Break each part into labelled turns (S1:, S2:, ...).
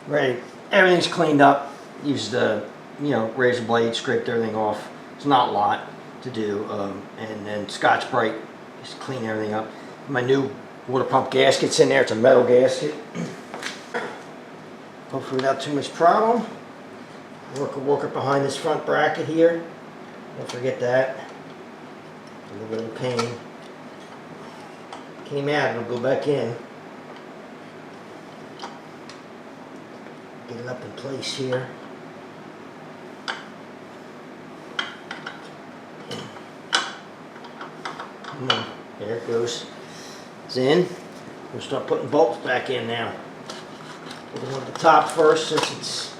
S1: Ready. Everything's cleaned up. Used the, razor blade, scraped everything off. It's not a lot to do. And then Scotch Brite, just clean everything up. My new water pump gasket's in there. It's a metal gasket. Hopefully without too much problem. Work it behind this front bracket here. Don't forget that. A little bit of a pain. Came out, it'll go back in. Get it up in place here. Come on, there it goes. It's in. We'll start putting bolts back in now. Put them on the top first, since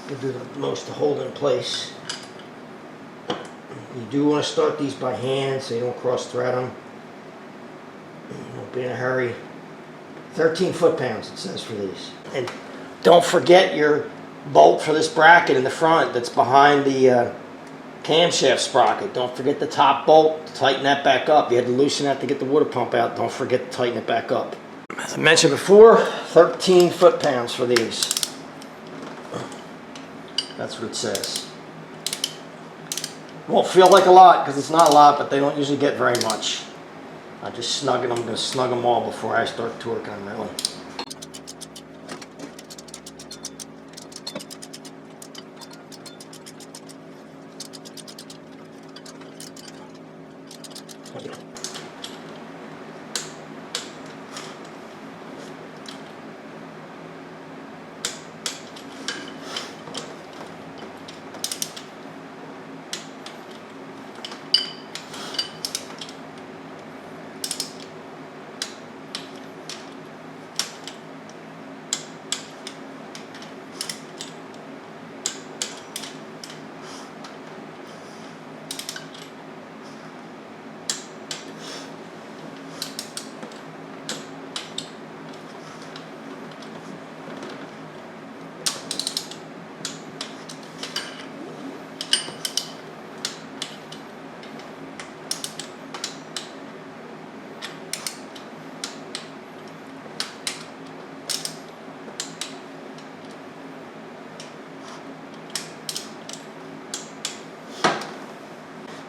S1: we'll do the most to hold it in place. You do want to start these by hand so you don't cross thread them. Don't be in a hurry. 13 foot-pounds it says for these. And don't forget your bolt for this bracket in the front that's behind the camshaft sprocket. Don't forget the top bolt. Tighten that back up. You had to loosen that to get the water pump out. Don't forget to tighten it back up. As I mentioned before, 13 foot-pounds for these. That's what it says. Won't feel like a lot because it's not a lot, but they don't usually get very much. I just snug them. I'm going to snug them all before I start torquing them really.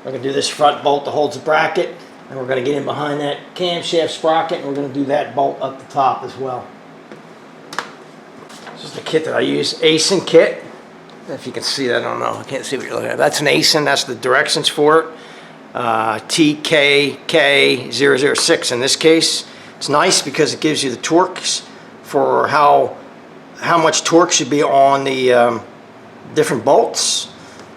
S1: We're going to do this front bolt that holds the bracket, and we're going to get in behind that camshaft sprocket, and we're going to do that bolt up the top as well. This is the kit that I use, ASIN kit. If you can see that, I don't know. I can't see what you're looking at. That's an ASIN. That's the directions for it. TKK006 in this case. It's nice because it gives you the torques for how much torque should be on the different bolts.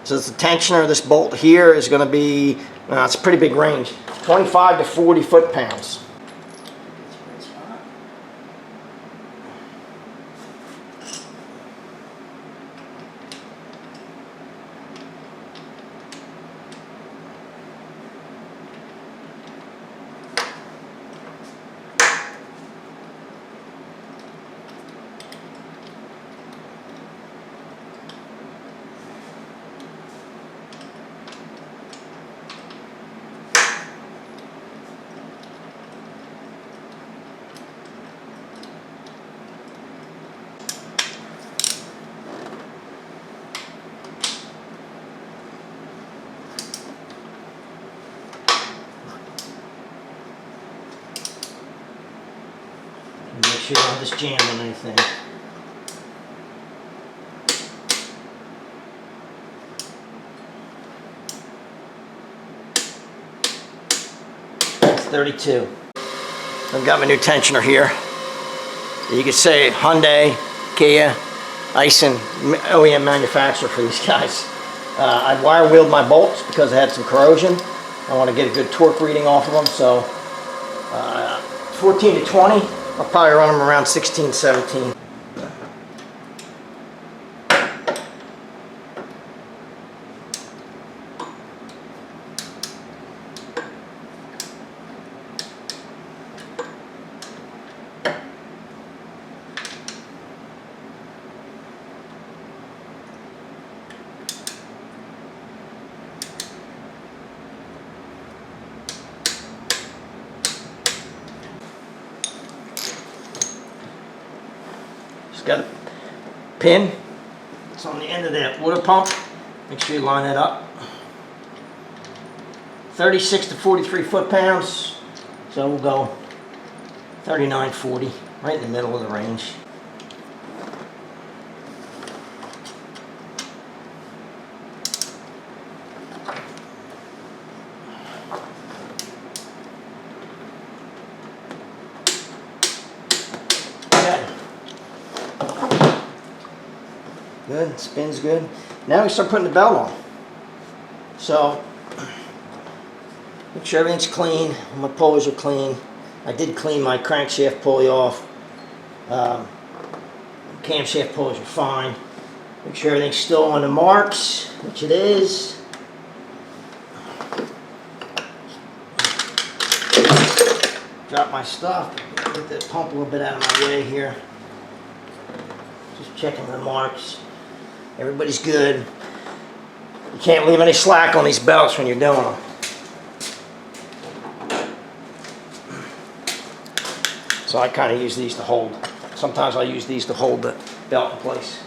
S1: So the tensioner of this bolt here is going to be, it's a pretty big range, 25 to 40 foot-pounds. Make sure you don't have this jam on anything. That's 32. I've got my new tensioner here. You could say Hyundai, Kia, ASIN, OEM manufacturer for these guys. I wire wheeled my bolts because I had some corrosion. I want to get a good torque reading off of them, so 14 to 20. I'll probably run them around 16, 17. Got to pin. It's on the end of that water pump. Make sure you line that up. 36 to 43 foot-pounds. So we'll go 39, 40, right in the middle of the range. Good, spins good. Now we start putting the belt on. So, make sure everything's clean. My pulleys are clean. I did clean my crankshaft pulley off. Camshaft pulleys are fine. Make sure everything's still on the marks, which it is. Drop my stuff. Get the pump a little bit out of my way here. Just checking the marks. Everybody's good. You can't leave any slack on these belts when you're doing them. So I kind of use these to hold. Sometimes I use these to hold the belt in place.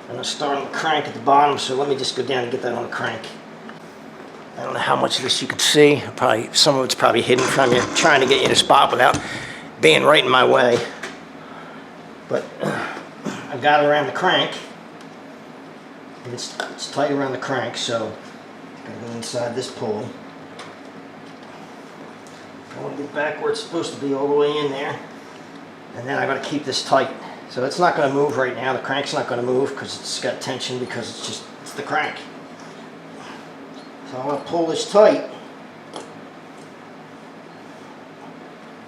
S1: I'm going to start on the crank at the bottom, so let me just go down and get that on the crank. I don't know how much of this you can see. Probably some of it's probably hidden from you. I'm trying to get you to spot without being right in my way. But I got it around the crank. And it's tight around the crank, so I'm going to go inside this pulley. I want to get back where it's supposed to be, all the way in there. And then I got to keep this tight. So it's not going to move right now. The crank's not going to move because it's got tension, because it's the crank. So I'm going to pull this tight.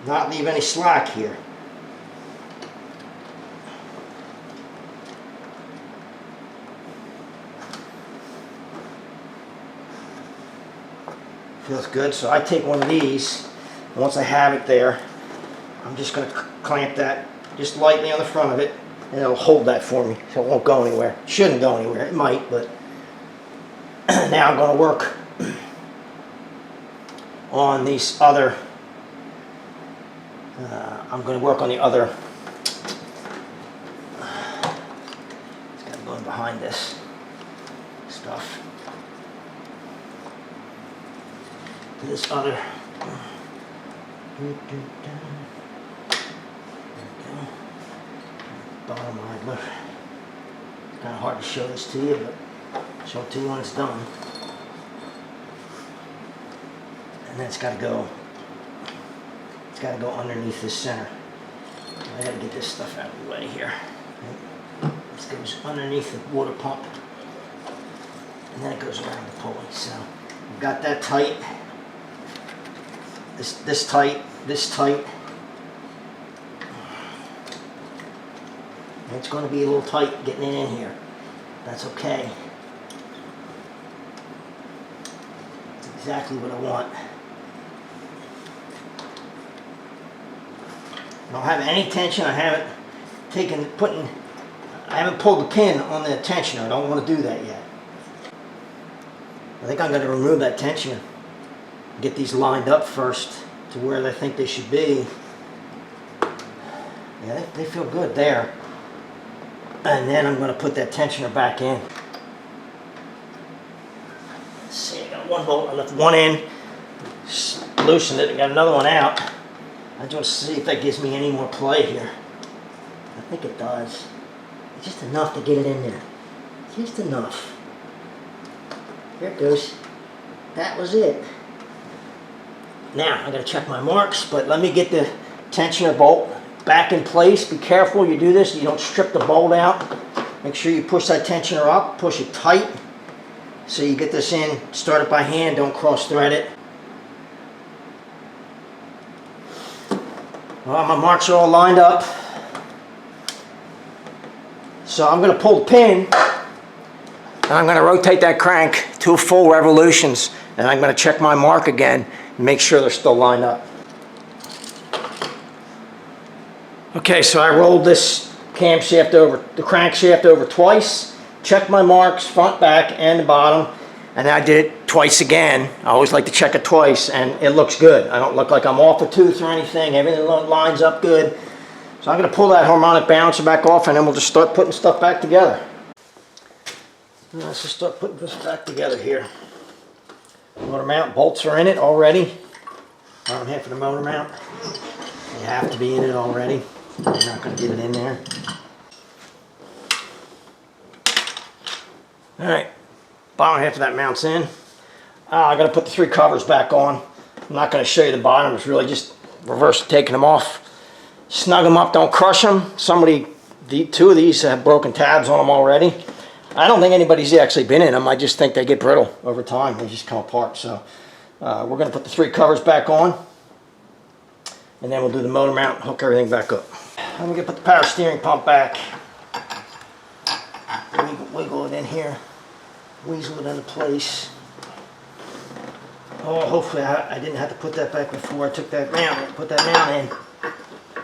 S1: Not leave any slack here. Feels good. So I take one of these. Once I have it there, I'm just going to clamp that just lightly on the front of it, and it'll hold that for me, so it won't go anywhere. It shouldn't go anywhere. It might, but now I'm going to work on these other. I'm going to work on the other. It's got to go in behind this stuff. This other. Bottom idler. It's kind of hard to show this to you, but I'll show it to you when it's done. And then it's got to go. It's got to go underneath this center. I got to get this stuff out of the way here. This goes underneath the water pump, and then it goes around the pulley. So we've got that tight. This tight, this tight. And it's going to be a little tight getting it in here. That's okay. That's exactly what I want. I don't have any tension. I haven't I haven't pulled the pin on the tensioner. I don't want to do that yet. I think I'm going to remove that tensioner. Get these lined up first to where I think they should be. Yeah, they feel good there. And then I'm going to put that tensioner back in. Let's see, I got one bolt. I left one in, loosened it, and got another one out. I just want to see if that gives me any more play here. I think it does. It's just enough to get it in there. Just enough. There it goes. That was it. Now, I got to check my marks, but let me get the tensioner bolt back in place. Be careful you do this, you don't strip the bolt out. Make sure you push that tensioner up, push it tight. So you get this in, start it by hand, don't cross thread it. Well, my marks are all lined up. So I'm going to pull the pin, and I'm going to rotate that crank 2 full revolutions, and I'm going to check my mark again and make sure they're still lined up. Okay, so I rolled this camshaft over, the crankshaft over twice, checked my marks, front, back, and the bottom, and I did it twice again. I always like to check it twice, and it looks good. I don't look like I'm off a tooth or anything. Everything lines up good. So I'm going to pull that harmonic balancer back off, and then we'll just start putting stuff back together. Let's just start putting this back together here. Motor mount bolts are in it already. Bottom half of the motor mount. They have to be in it already. I'm not going to get it in there. Alright, bottom half of that mount's in. I got to put the 3 covers back on. I'm not going to show you the bottom. It's really just reverse taking them off. Snug them up, don't crush them. 2 of these have broken tabs on them already. I don't think anybody's actually been in them. I just think they get brittle over time. They just come apart. So we're going to put the 3 covers back on. And then we'll do the motor mount and hook everything back up. I'm going to put the power steering pump back. Wiggle it in here. Weasel it into place. Oh, hopefully I didn't have to put that back before I took that mount. Put that mount in.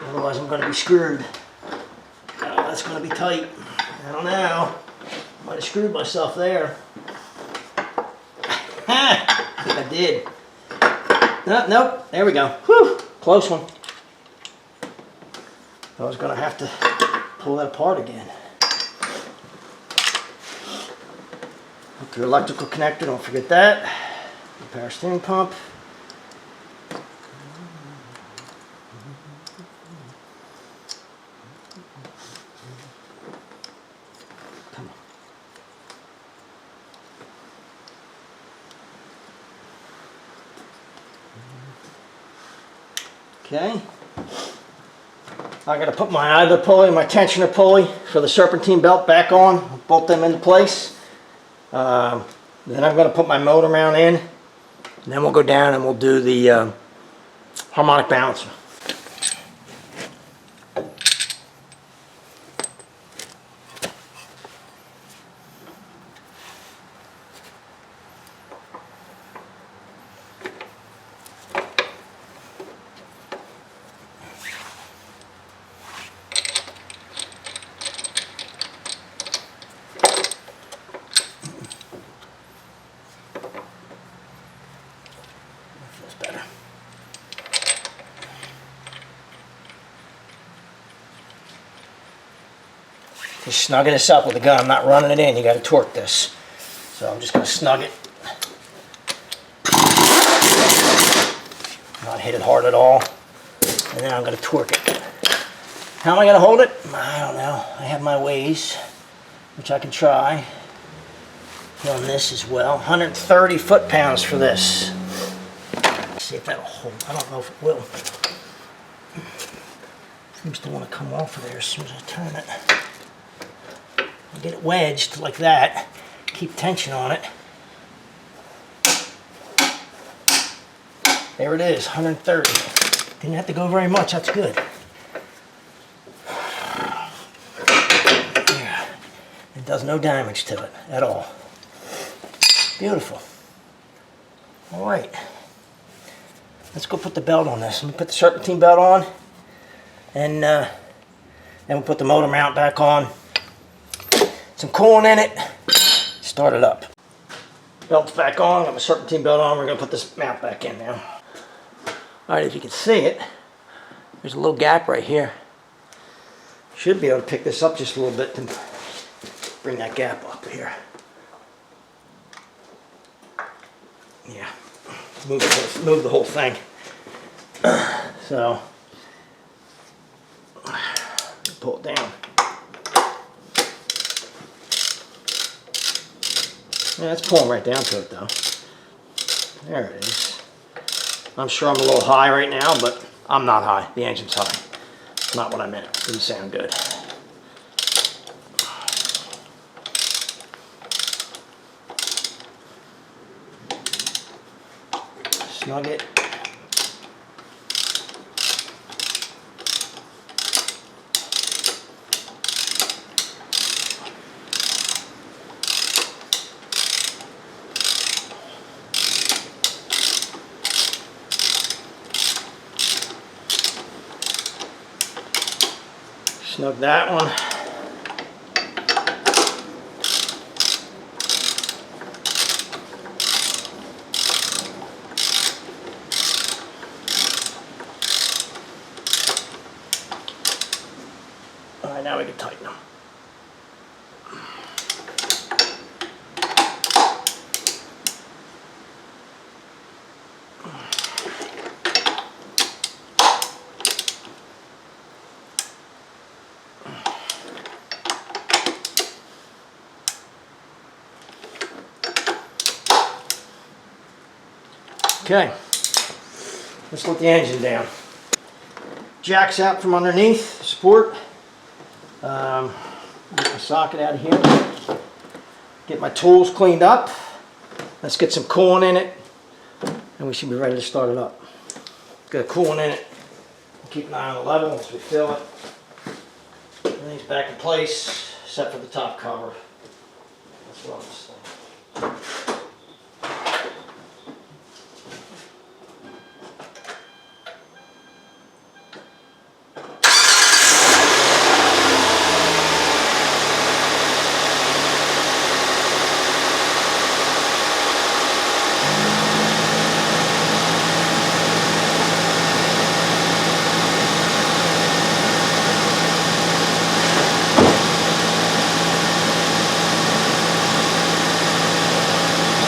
S1: Otherwise I'm going to be screwed. That's going to be tight. I don't know. Might have screwed myself there. I think I did. Nope. There we go. Whew. Close one. I was going to have to pull that apart again. Hook your electrical connector. Don't forget that. The power steering pump. Okay, I got to put my idler pulley and my tensioner pulley for the serpentine belt back on, bolt them into place. Then I'm going to put my motor mount in, and then we'll go down and we'll do the harmonic balancer. Just snugging this up with a gun. I'm not running it in. You got to torque this. So I'm just going to snug it. Not hit it hard at all. And then I'm going to torque it. How am I going to hold it? I don't know. I have my ways, which I can try. On this as well. 130 foot-pounds for this. Let's see if that'll hold. I don't know if it will. Seems to want to come off of there as soon as I turn it. Get it wedged like that. Keep tension on it. There it is, 130. Didn't have to go very much, that's good. Yeah. It does no damage to it at all. Beautiful. All right. Let's go put the belt on this. Let me put the serpentine belt on. And then we'll put the motor mount back on. Some coolant in it, start it up. Belt's back on, got my serpentine belt on, we're going to put this mount back in now. Alright, if you can see it, there's a little gap right here. Should be able to pick this up just a little bit to bring that gap up here. Yeah, move the whole thing. So, pull it down. Yeah, it's pulling right down to it though. There it is. I'm sure I'm a little high right now, but I'm not high. The engine's high. Not what I meant. It didn't sound good. Snug it. Snug that one. right, now we can tighten them. Okay, let's let the engine down. Jack's out from underneath, support. Get my socket out of here. Get my tools cleaned up. Let's get some coolant in it, and we should be ready to start it up. Got coolant in it. Keep an eye on the level as we fill it. Everything's back in place, except for the top cover. Let's run this thing.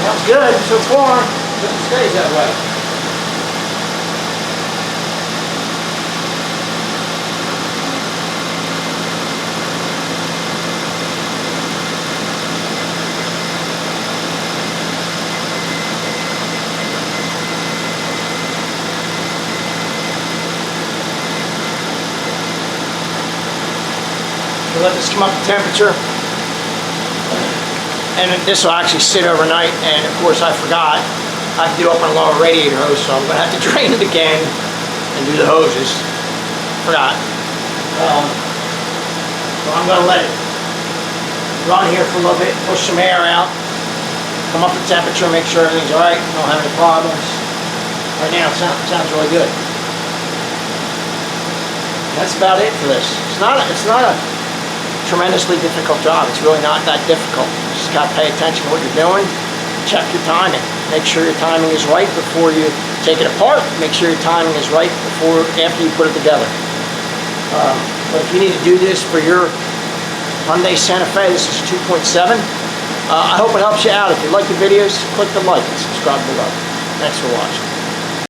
S1: Sounds good so far. Hope it stays that way. We'll let this come up to temperature. And this will actually sit overnight, and of course I forgot. I have to do up and lower radiator hose, so I'm going to have to drain it again and do the hoses. Forgot. So I'm going to let it run here for a little bit, push some air out, come up to temperature, make sure everything's alright, don't have any problems. Right now it sounds really good. That's about it for this. It's not a tremendously difficult job. It's really not that difficult. You just got to pay attention to what you're doing. Check your timing. Make sure your timing is right before you take it apart. Make sure your timing is right after you put it together. But if you need to do this for your Hyundai Santa Fe, this is 2.7. I hope it helps you out. If you like the videos, click the like and subscribe below. Thanks for watching.